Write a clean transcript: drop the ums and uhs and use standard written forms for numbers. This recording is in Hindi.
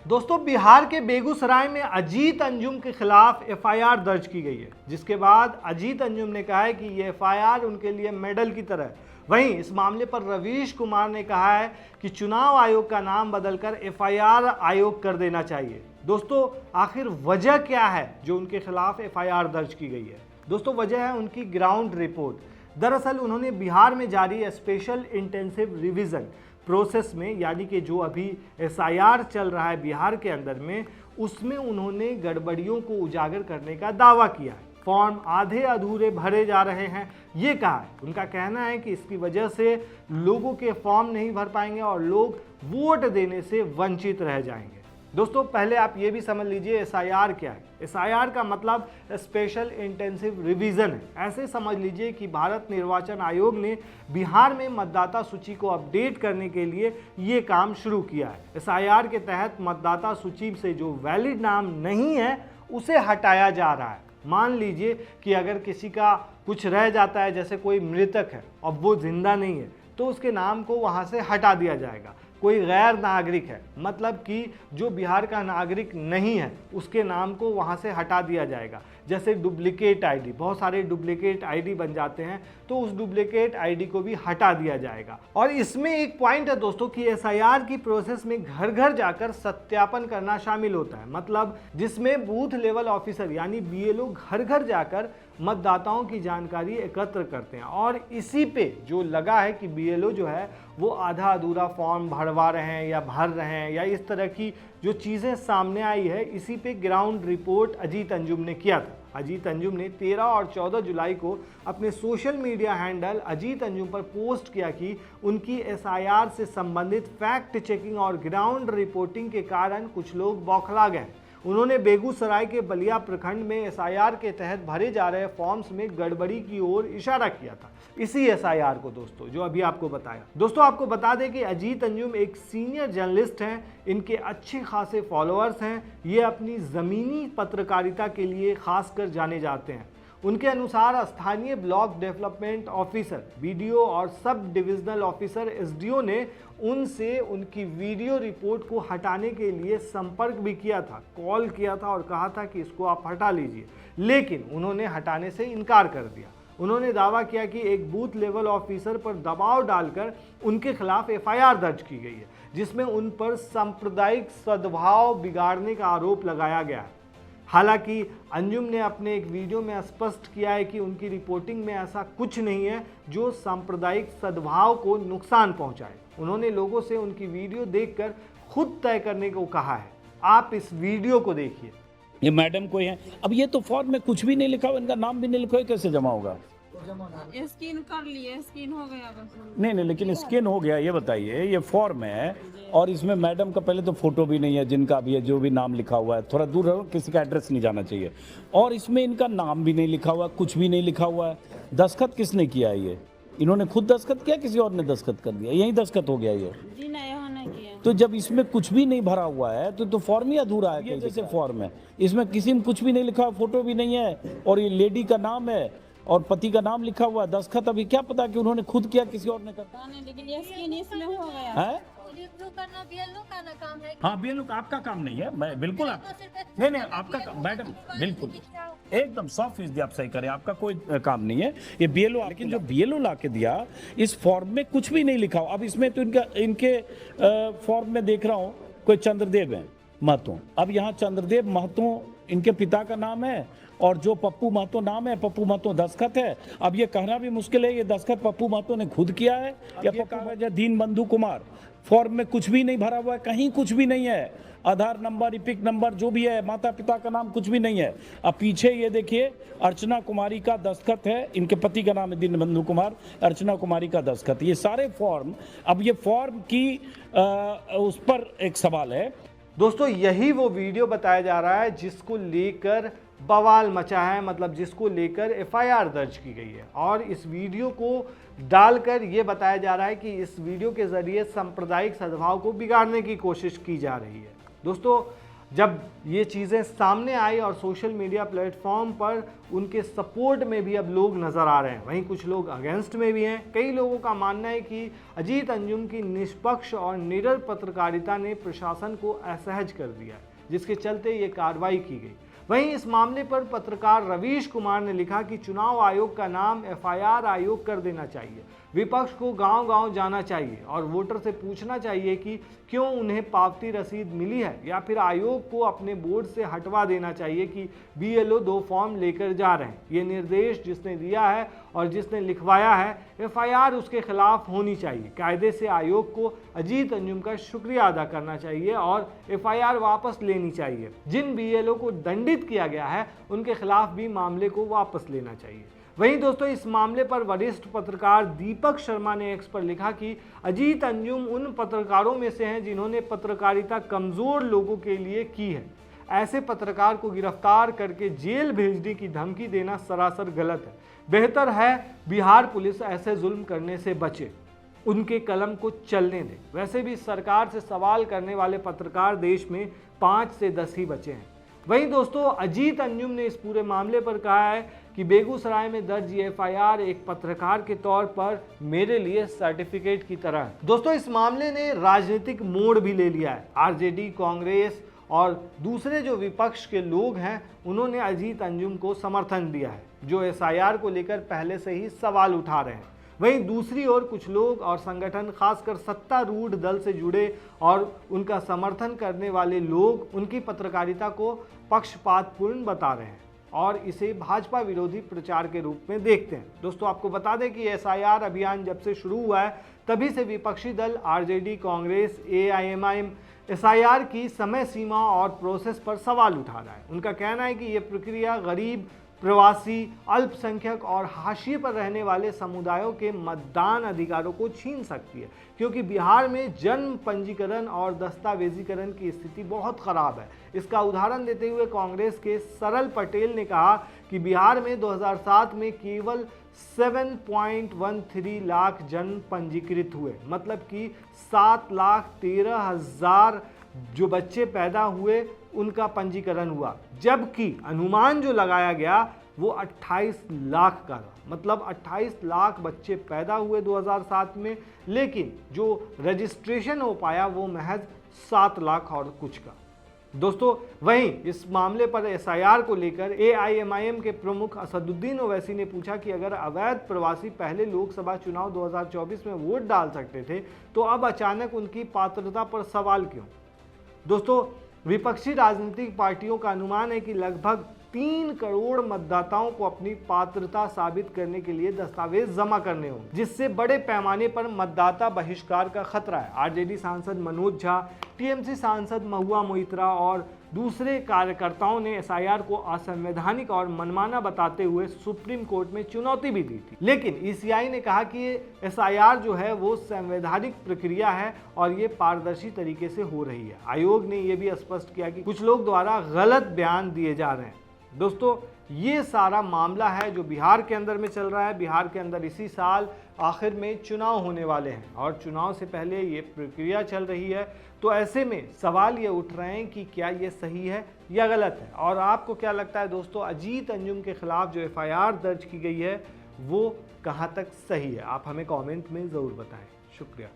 दोस्तों, बिहार के बेगूसराय में अजीत अंजुम के खिलाफ एफआईआर दर्ज की गई है, जिसके बाद अजीत अंजुम ने कहा है कि ये एफआईआर उनके लिए मेडल की तरह है। वहीं इस मामले पर रवीश कुमार ने कहा है कि चुनाव आयोग का नाम बदलकर एफआईआर आयोग कर देना चाहिए। दोस्तों, आखिर वजह क्या है जो उनके खिलाफ एफआईआर दर्ज की गई है? दोस्तों, वजह है उनकी ग्राउंड रिपोर्ट। दरअसल उन्होंने बिहार में जारी स्पेशल इंटेंसिव रिवीजन प्रोसेस में, यानी कि जो अभी एसआईआर चल रहा है बिहार के अंदर में, उसमें उन्होंने गड़बड़ियों को उजागर करने का दावा किया है। फॉर्म आधे अधूरे भरे जा रहे हैं, ये कहा है। उनका कहना है कि इसकी वजह से लोगों के फॉर्म नहीं भर पाएंगे और लोग वोट देने से वंचित रह जाएंगे। दोस्तों, पहले आप ये भी समझ लीजिए एसआईआर क्या है। एसआईआर का मतलब स्पेशल इंटेंसिव रिवीजन है। ऐसे समझ लीजिए कि भारत निर्वाचन आयोग ने बिहार में मतदाता सूची को अपडेट करने के लिए ये काम शुरू किया है। एसआईआर के तहत मतदाता सूची से जो वैलिड नाम नहीं है उसे हटाया जा रहा है। मान लीजिए कि अगर किसी का कुछ रह जाता है, जैसे कोई मृतक है और वो जिंदा नहीं है, तो उसके नाम को वहाँ से हटा दिया जाएगा। कोई गैर नागरिक है, मतलब कि जो बिहार का नागरिक नहीं है, उसके नाम को वहाँ से हटा दिया जाएगा। जैसे डुप्लीकेट आईडी, बहुत सारे डुप्लीकेट आईडी बन जाते हैं, तो उस डुप्लीकेट आईडी को भी हटा दिया जाएगा। और इसमें एक पॉइंट है दोस्तों कि एसआईआर की प्रोसेस में घर घर जाकर सत्यापन करना शामिल होता है, मतलब जिसमें बूथ लेवल ऑफिसर यानी बीएलओ घर घर जाकर मतदाताओं की जानकारी एकत्र करते हैं। और इसी पे जो लगा है कि बीएलओ जो है वो आधा अधूरा फॉर्म भरवा रहे हैं या भर रहे हैं, या इस तरह की जो चीज़ें सामने आई है, इसी पे ग्राउंड रिपोर्ट अजीत अंजुम ने किया था। अजीत अंजुम ने 13 और 14 जुलाई को अपने social media handle Ajit Anjum पर पोस्ट किया कि उनकी एसआईआर से संबंधित फैक्ट चेकिंग और ग्राउंड रिपोर्टिंग के कारण कुछ लोग बौखला गए। उन्होंने बेगूसराय के बलिया प्रखंड में एसआईआर के तहत भरे जा रहे फॉर्म्स में गड़बड़ी की ओर इशारा किया था। इसी एसआईआर को दोस्तों जो अभी आपको बताया। दोस्तों, आपको बता दें कि अजीत अंजुम एक सीनियर जर्नलिस्ट हैं, इनके अच्छे खासे फॉलोअर्स हैं। ये अपनी ज़मीनी पत्रकारिता के लिए खासकर जाने जाते हैं। उनके अनुसार स्थानीय ब्लॉक डेवलपमेंट ऑफिसर, बीडीओ और सब डिविजनल ऑफिसर एसडीओ ने उनसे उनकी वीडियो रिपोर्ट को हटाने के लिए संपर्क भी किया था, कॉल किया था और कहा था कि इसको आप हटा लीजिए, लेकिन उन्होंने हटाने से इनकार कर दिया। उन्होंने दावा किया कि एक बूथ लेवल ऑफिसर पर दबाव डालकर उनके खिलाफ एफआईआर दर्ज की गई है, जिसमें उन पर सांप्रदायिक सद्भाव बिगाड़ने का आरोप लगाया गया है। हालांकि अंजुम ने अपने एक वीडियो में स्पष्ट किया है कि उनकी रिपोर्टिंग में ऐसा कुछ नहीं है जो सांप्रदायिक सद्भाव को नुकसान पहुंचाए। उन्होंने लोगों से उनकी वीडियो देखकर खुद तय करने को कहा है। आप इस वीडियो को देखिए। ये मैडम कोई है, अब ये तो फॉर्म में कुछ भी नहीं लिखा हुआ, इनका नाम भी नहीं लिखा हुआ, कैसे जमा होगा? स्कैन कर लिए, स्कैन हो गया बस। नहीं, लेकिन स्कैन हो गया, ये बताइए। ये फॉर्म है और इसमें मैडम का पहले तो फोटो भी नहीं है, जिनका भी है, जो भी नाम लिखा हुआ है, थोड़ा दूर रहो, किसी का एड्रेस नहीं जाना चाहिए। और इसमें इनका नाम भी नहीं लिखा हुआ, कुछ भी नहीं लिखा हुआ है। दस्तखत किसने किया है? ये इन्होंने खुद दस्तखत किया, किसी और ने दस्तखत कर दिया? यही दस्तखत हो गया ये? जी नहीं, यहाँ नहीं किया। तो जब इसमें कुछ भी नहीं भरा हुआ है तो फॉर्म ही अधूरा है। ये जैसे फॉर्म है, इसमें किसी में कुछ भी नहीं लिखा, फोटो भी नहीं है, और ये लेडी का नाम है और पति का नाम लिखा हुआ है। दस्तखत अभी क्या पता कि उन्होंने खुद किया, किसी और ने कर। लेकिन ये स्कैन इसमें हो गया है। करना बीएलओ का ना काम है। हाँ, बीएलओ का आपका काम नहीं है, मैं बिल्कुल आप नहीं आपका मैडम बिल्कुल एकदम 100% आप सही करें, आपका कोई काम नहीं है ये बीएलओ। लेकिन जो बीएलओ ला के दिया, इस फॉर्म में कुछ भी नहीं लिखा हो। अब इसमें तो इनके फॉर्म में देख रहा हूँ कोई चंद्रदेव है महतो। अब यहाँ चंद्रदेव महतो इनके पिता का नाम है, और जो पप्पू महतो नाम है, पप्पू महतो दस्तखत है। अब ये कहना भी मुश्किल है ये दस्तखत पप्पू महतो ने खुद किया है या पप्पू दीनबंधु कुमार। फॉर्म में कुछ भी नहीं भरा हुआ है, कहीं कुछ भी नहीं है। आधार नंबर, इपिक नंबर जो भी है, माता पिता का नाम कुछ भी नहीं है। अब पीछे ये देखिए अर्चना कुमारी का दस्तखत है, इनके पति का नाम है दीनबंधु कुमार, अर्चना कुमारी का दस्तखत। ये सारे फॉर्म, अब ये फॉर्म की उस पर एक सवाल है। दोस्तों, यही वो वीडियो बताया जा रहा है जिसको लेकर बवाल मचा है, मतलब जिसको लेकर एफआईआर दर्ज की गई है। और इस वीडियो को डालकर ये बताया जा रहा है कि इस वीडियो के जरिए सांप्रदायिक सद्भाव को बिगाड़ने की कोशिश की जा रही है। दोस्तों, जब ये चीज़ें सामने आई और सोशल मीडिया प्लेटफॉर्म पर उनके सपोर्ट में भी अब लोग नज़र आ रहे हैं, वहीं कुछ लोग अगेंस्ट में भी हैं। कई लोगों का मानना है कि अजीत अंजुम की निष्पक्ष और निडर पत्रकारिता ने प्रशासन को असहज कर दिया है, जिसके चलते ये कार्रवाई की गई। वहीं इस मामले पर पत्रकार रवीश कुमार ने लिखा कि चुनाव आयोग का नाम एफआईआर आयोग कर देना चाहिए, विपक्ष को गांव-गांव जाना चाहिए और वोटर से पूछना चाहिए कि क्यों उन्हें पावती रसीद मिली है, या फिर आयोग को अपने बोर्ड से हटवा देना चाहिए कि बीएलओ 2 फॉर्म लेकर जा रहे हैं। ये निर्देश जिसने दिया है और जिसने लिखवाया है, एफआईआर उसके खिलाफ होनी चाहिए। कायदे से आयोग को अजीत अंजुम का शुक्रिया अदा करना चाहिए और एफआईआर वापस लेनी चाहिए। जिन बीएलओ को दंडित किया गया है उनके खिलाफ भी मामले को वापस लेना चाहिए। वहीं दोस्तों, इस मामले पर वरिष्ठ पत्रकार दीपक शर्मा ने एक्स पर लिखा कि अजीत अंजुम उन पत्रकारों में से हैं जिन्होंने पत्रकारिता कमज़ोर लोगों के लिए की है। ऐसे पत्रकार को गिरफ्तार करके जेल भेजने की धमकी देना सरासर गलत है। बेहतर है बिहार पुलिस ऐसे जुल्म करने से बचे, उनके कलम को चलने दे। वैसे भी सरकार से सवाल करने वाले पत्रकार देश में 5 से 10 ही बचे हैं। वहीं दोस्तों, अजीत अंजुम ने इस पूरे मामले पर कहा है कि बेगूसराय में दर्ज ये एफआईआर एक पत्रकार के तौर पर मेरे लिए सर्टिफिकेट की तरह है। दोस्तों, इस मामले ने राजनीतिक मोड़ भी ले लिया है। आरजेडी, कांग्रेस और दूसरे जो विपक्ष के लोग हैं उन्होंने अजीत अंजुम को समर्थन दिया है, जो एसआईआर को लेकर पहले से ही सवाल उठा रहे हैं। वहीं दूसरी ओर कुछ लोग और संगठन, खासकर सत्तारूढ़ दल से जुड़े और उनका समर्थन करने वाले लोग उनकी पत्रकारिता को पक्षपातपूर्ण बता रहे हैं और इसे भाजपा विरोधी प्रचार के रूप में देखते हैं। दोस्तों, आपको बता दें कि एसआईआर अभियान जब से शुरू हुआ है तभी से विपक्षी दल आरजेडी, कांग्रेस, एआईएमआईएम एसआईआर की समय सीमा और प्रोसेस पर सवाल उठा रहा है। उनका कहना है कि यह प्रक्रिया गरीब, प्रवासी, अल्पसंख्यक और हाशिए पर रहने वाले समुदायों के मतदान अधिकारों को छीन सकती है, क्योंकि बिहार में जन्म पंजीकरण और दस्तावेजीकरण की स्थिति बहुत खराब है। इसका उदाहरण देते हुए कांग्रेस के सरल पटेल ने कहा कि बिहार में 2007 में केवल 7.13 लाख जन्म पंजीकृत हुए, मतलब कि 7,13,000 जो बच्चे पैदा हुए उनका पंजीकरण हुआ, जबकि अनुमान जो लगाया गया वो 28 लाख का था। मतलब 28 लाख बच्चे पैदा हुए 2007 में, लेकिन जो रजिस्ट्रेशन हो पाया वो महज 7 लाख और कुछ का। दोस्तों, वहीं इस मामले पर एसआईआर को लेकर एआईएमआईएम के प्रमुख असदुद्दीन ओवैसी ने पूछा कि अगर अवैध प्रवासी पहले लोकसभा चुनाव 2024 में वोट डाल सकते थे तो अब अचानक उनकी पात्रता पर सवाल क्यों। दोस्तों, विपक्षी राजनीतिक पार्टियों का अनुमान है कि लगभग 3 करोड़ मतदाताओं को अपनी पात्रता साबित करने के लिए दस्तावेज जमा करने होंगे, जिससे बड़े पैमाने पर मतदाता बहिष्कार का खतरा है। आरजेडी सांसद मनोज झा, टीएमसी सांसद महुआ मोइत्रा और दूसरे कार्यकर्ताओं ने एसआईआर को असंवैधानिक और मनमाना बताते हुए सुप्रीम कोर्ट में चुनौती भी दी थी। लेकिन ईसीआई ने कहा कि एसआईआर जो है वो संवैधानिक प्रक्रिया है और ये पारदर्शी तरीके से हो रही है। आयोग ने यह भी स्पष्ट किया कि कुछ लोग द्वारा गलत बयान दिए जा रहे हैं। दोस्तों, ये सारा मामला है जो बिहार के अंदर में चल रहा है। बिहार के अंदर इसी साल आखिर में चुनाव होने वाले हैं और चुनाव से पहले ये प्रक्रिया चल रही है। तो ऐसे में सवाल ये उठ रहे हैं कि क्या ये सही है या गलत है। और आपको क्या लगता है दोस्तों, अजीत अंजुम के खिलाफ जो एफआईआर दर्ज की गई है वो कहाँ तक सही है? आप हमें कमेंट में ज़रूर बताएं। शुक्रिया।